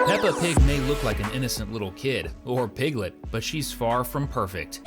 Peppa Pig may look like an innocent little kid, or piglet, but she's far from perfect.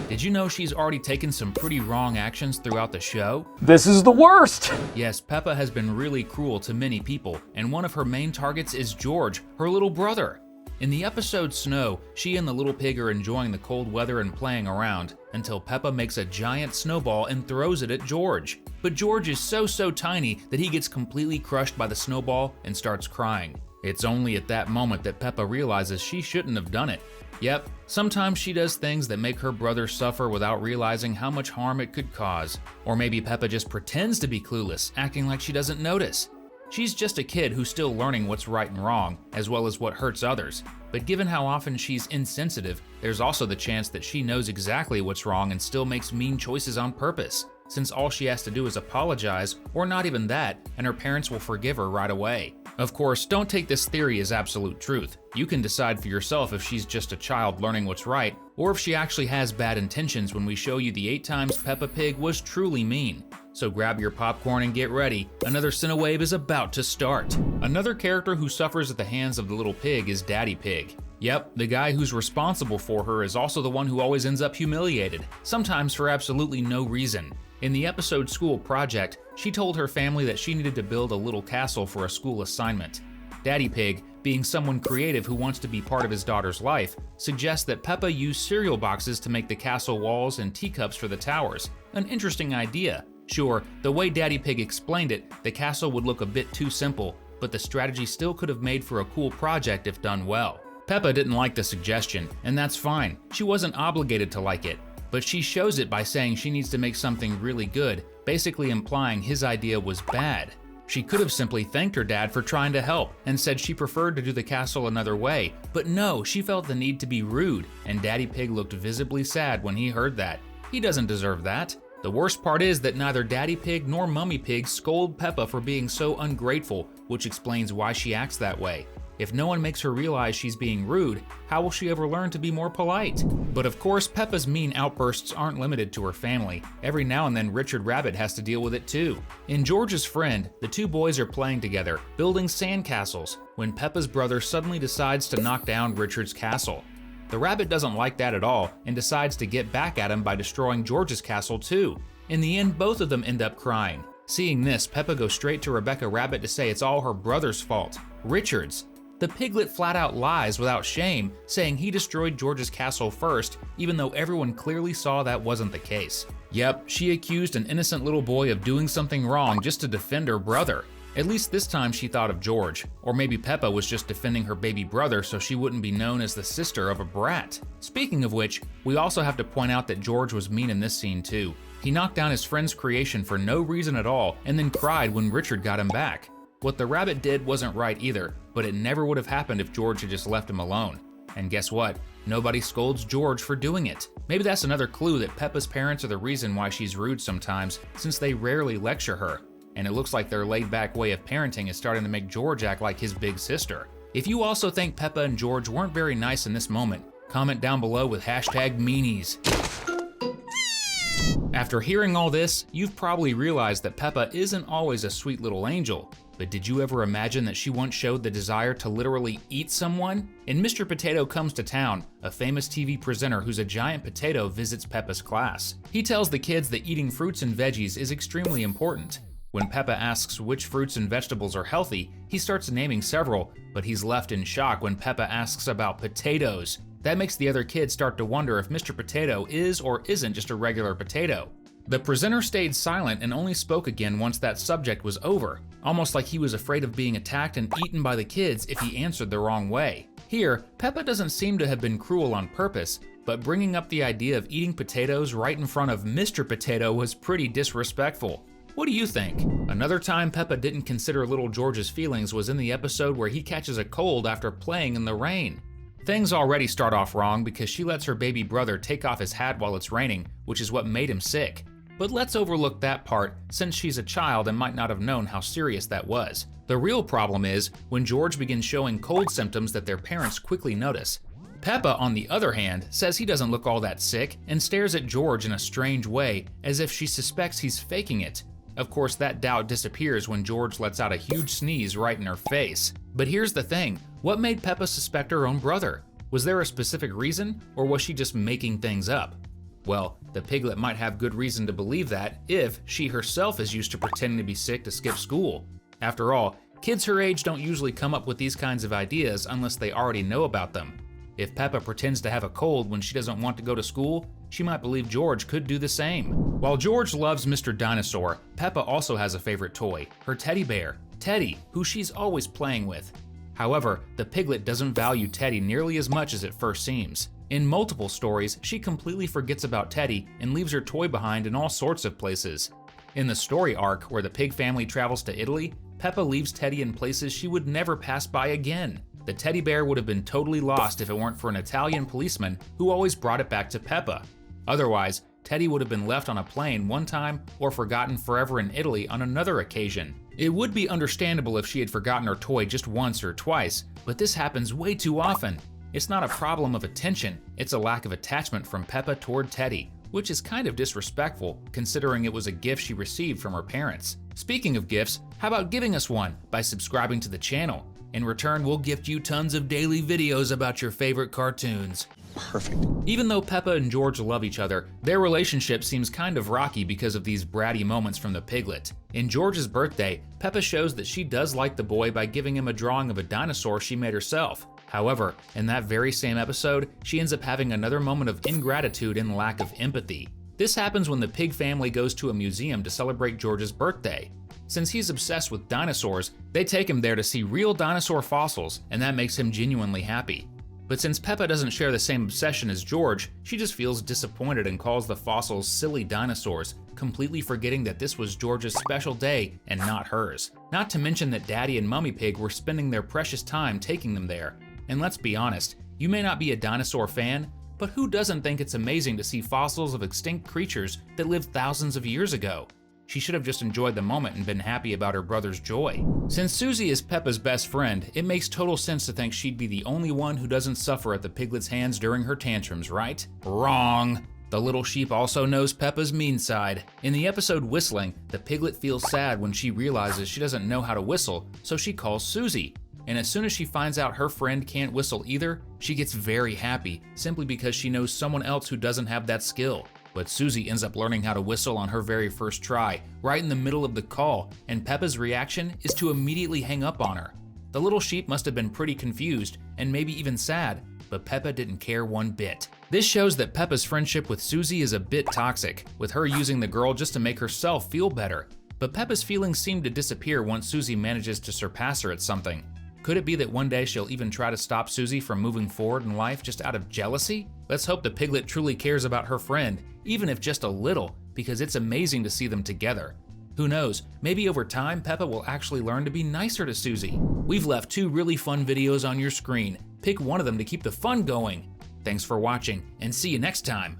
Did you know she's already taken some pretty wrong actions throughout the show? This is the worst! Yes, Peppa has been really cruel to many people, and one of her main targets is George, her little brother. In the episode Snow, she and the little pig are enjoying the cold weather and playing around, until Peppa makes a giant snowball and throws it at George. But George is so tiny that he gets completely crushed by the snowball and starts crying. It's only at that moment that Peppa realizes she shouldn't have done it. Yep, sometimes she does things that make her brother suffer without realizing how much harm it could cause. Or maybe Peppa just pretends to be clueless, acting like she doesn't notice. She's just a kid who's still learning what's right and wrong, as well as what hurts others. But given how often she's insensitive, there's also the chance that she knows exactly what's wrong and still makes mean choices on purpose, since all she has to do is apologize, or not even that, and her parents will forgive her right away. Of course, don't take this theory as absolute truth. You can decide for yourself if she's just a child learning what's right, or if she actually has bad intentions when we show you the 8 times Peppa Pig was truly mean. So grab your popcorn and get ready. Another Cinewave is about to start. Another character who suffers at the hands of the little pig is Daddy Pig. Yep, the guy who's responsible for her is also the one who always ends up humiliated, sometimes for absolutely no reason. In the episode School Project, she told her family that she needed to build a little castle for a school assignment. Daddy Pig, being someone creative who wants to be part of his daughter's life, suggests that Peppa use cereal boxes to make the castle walls and teacups for the towers. An interesting idea. Sure, the way Daddy Pig explained it, the castle would look a bit too simple, but the strategy still could have made for a cool project if done well. Peppa didn't like the suggestion, and that's fine. She wasn't obligated to like it. But she shows it by saying she needs to make something really good, basically implying his idea was bad. She could have simply thanked her dad for trying to help and said she preferred to do the castle another way, but no, she felt the need to be rude, and Daddy Pig looked visibly sad when he heard that. He doesn't deserve that. The worst part is that neither Daddy Pig nor Mummy Pig scold Peppa for being so ungrateful, which explains why she acts that way. If no one makes her realize she's being rude, how will she ever learn to be more polite? But of course, Peppa's mean outbursts aren't limited to her family. Every now and then Richard Rabbit has to deal with it too. In George's Friend, the 2 boys are playing together, building sandcastles, when Peppa's brother suddenly decides to knock down Richard's castle. The rabbit doesn't like that at all and decides to get back at him by destroying George's castle too. In the end, both of them end up crying. Seeing this, Peppa goes straight to Rebecca Rabbit to say it's all her brother's fault, Richard's. The piglet flat out lies without shame, saying he destroyed George's castle first, even though everyone clearly saw that wasn't the case. Yep, she accused an innocent little boy of doing something wrong just to defend her brother. At least this time she thought of George, or maybe Peppa was just defending her baby brother so she wouldn't be known as the sister of a brat. Speaking of which, we also have to point out that George was mean in this scene too. He knocked down his friend's creation for no reason at all and then cried when Richard got him back. What the rabbit did wasn't right either, but it never would have happened if George had just left him alone. And guess what? Nobody scolds George for doing it. Maybe that's another clue that Peppa's parents are the reason why she's rude sometimes, since they rarely lecture her. And it looks like their laid-back way of parenting is starting to make George act like his big sister. If you also think Peppa and George weren't very nice in this moment, comment down below with #meanies. After hearing all this, you've probably realized that Peppa isn't always a sweet little angel. But did you ever imagine that she once showed the desire to literally eat someone? In Mr. Potato Comes to Town, a famous TV presenter who's a giant potato visits Peppa's class. He tells the kids that eating fruits and veggies is extremely important. When Peppa asks which fruits and vegetables are healthy, he starts naming several, but he's left in shock when Peppa asks about potatoes. That makes the other kids start to wonder if Mr. Potato is or isn't just a regular potato. The presenter stayed silent and only spoke again once that subject was over, almost like he was afraid of being attacked and eaten by the kids if he answered the wrong way. Here, Peppa doesn't seem to have been cruel on purpose, but bringing up the idea of eating potatoes right in front of Mr. Potato was pretty disrespectful. What do you think? Another time Peppa didn't consider little George's feelings was in the episode where he catches a cold after playing in the rain. Things already start off wrong because she lets her baby brother take off his hat while it's raining, which is what made him sick. But let's overlook that part since she's a child and might not have known how serious that was. The real problem is when George begins showing cold symptoms that their parents quickly notice. Peppa, on the other hand, says he doesn't look all that sick and stares at George in a strange way as if she suspects he's faking it. Of course, that doubt disappears when George lets out a huge sneeze right in her face. But here's the thing, what made Peppa suspect her own brother? Was there a specific reason, or was she just making things up? Well, the piglet might have good reason to believe that if she herself is used to pretending to be sick to skip school. After all, kids her age don't usually come up with these kinds of ideas unless they already know about them. If Peppa pretends to have a cold when she doesn't want to go to school, she might believe George could do the same. While George loves Mr. Dinosaur, Peppa also has a favorite toy, her teddy bear, Teddy, who she's always playing with. However, the piglet doesn't value Teddy nearly as much as it first seems. In multiple stories, she completely forgets about Teddy and leaves her toy behind in all sorts of places. In the story arc where the pig family travels to Italy, Peppa leaves Teddy in places she would never pass by again. The teddy bear would have been totally lost if it weren't for an Italian policeman who always brought it back to Peppa. Otherwise, Teddy would have been left on a plane one time or forgotten forever in Italy on another occasion. It would be understandable if she had forgotten her toy just once or twice, but this happens way too often. It's not a problem of attention, it's a lack of attachment from Peppa toward Teddy, which is kind of disrespectful considering it was a gift she received from her parents. Speaking of gifts, how about giving us one by subscribing to the channel? In return, we'll gift you tons of daily videos about your favorite cartoons. Perfect. Even though Peppa and George love each other, their relationship seems kind of rocky because of these bratty moments from the piglet. In George's birthday, Peppa shows that she does like the boy by giving him a drawing of a dinosaur she made herself. However, in that very same episode, she ends up having another moment of ingratitude and lack of empathy. This happens when the pig family goes to a museum to celebrate George's birthday. Since he's obsessed with dinosaurs, they take him there to see real dinosaur fossils, and that makes him genuinely happy. But since Peppa doesn't share the same obsession as George, she just feels disappointed and calls the fossils silly dinosaurs, completely forgetting that this was George's special day and not hers. Not to mention that Daddy and Mummy Pig were spending their precious time taking them there. And let's be honest, you may not be a dinosaur fan, but who doesn't think it's amazing to see fossils of extinct creatures that lived thousands of years ago? She should have just enjoyed the moment and been happy about her brother's joy. Since Susie is Peppa's best friend, it makes total sense to think she'd be the only one who doesn't suffer at the piglet's hands during her tantrums, right? Wrong! The little sheep also knows Peppa's mean side. In the episode Whistling, the piglet feels sad when she realizes she doesn't know how to whistle, so she calls Susie. And as soon as she finds out her friend can't whistle either, she gets very happy, simply because she knows someone else who doesn't have that skill. But Susie ends up learning how to whistle on her very first try, right in the middle of the call, and Peppa's reaction is to immediately hang up on her. The little sheep must have been pretty confused, and maybe even sad, but Peppa didn't care one bit. This shows that Peppa's friendship with Susie is a bit toxic, with her using the girl just to make herself feel better. But Peppa's feelings seem to disappear once Susie manages to surpass her at something. Could it be that one day she'll even try to stop Susie from moving forward in life just out of jealousy? Let's hope the piglet truly cares about her friend, even if just a little, because it's amazing to see them together. Who knows, maybe over time Peppa will actually learn to be nicer to Susie. We've left 2 really fun videos on your screen. Pick one of them to keep the fun going. Thanks for watching, and see you next time.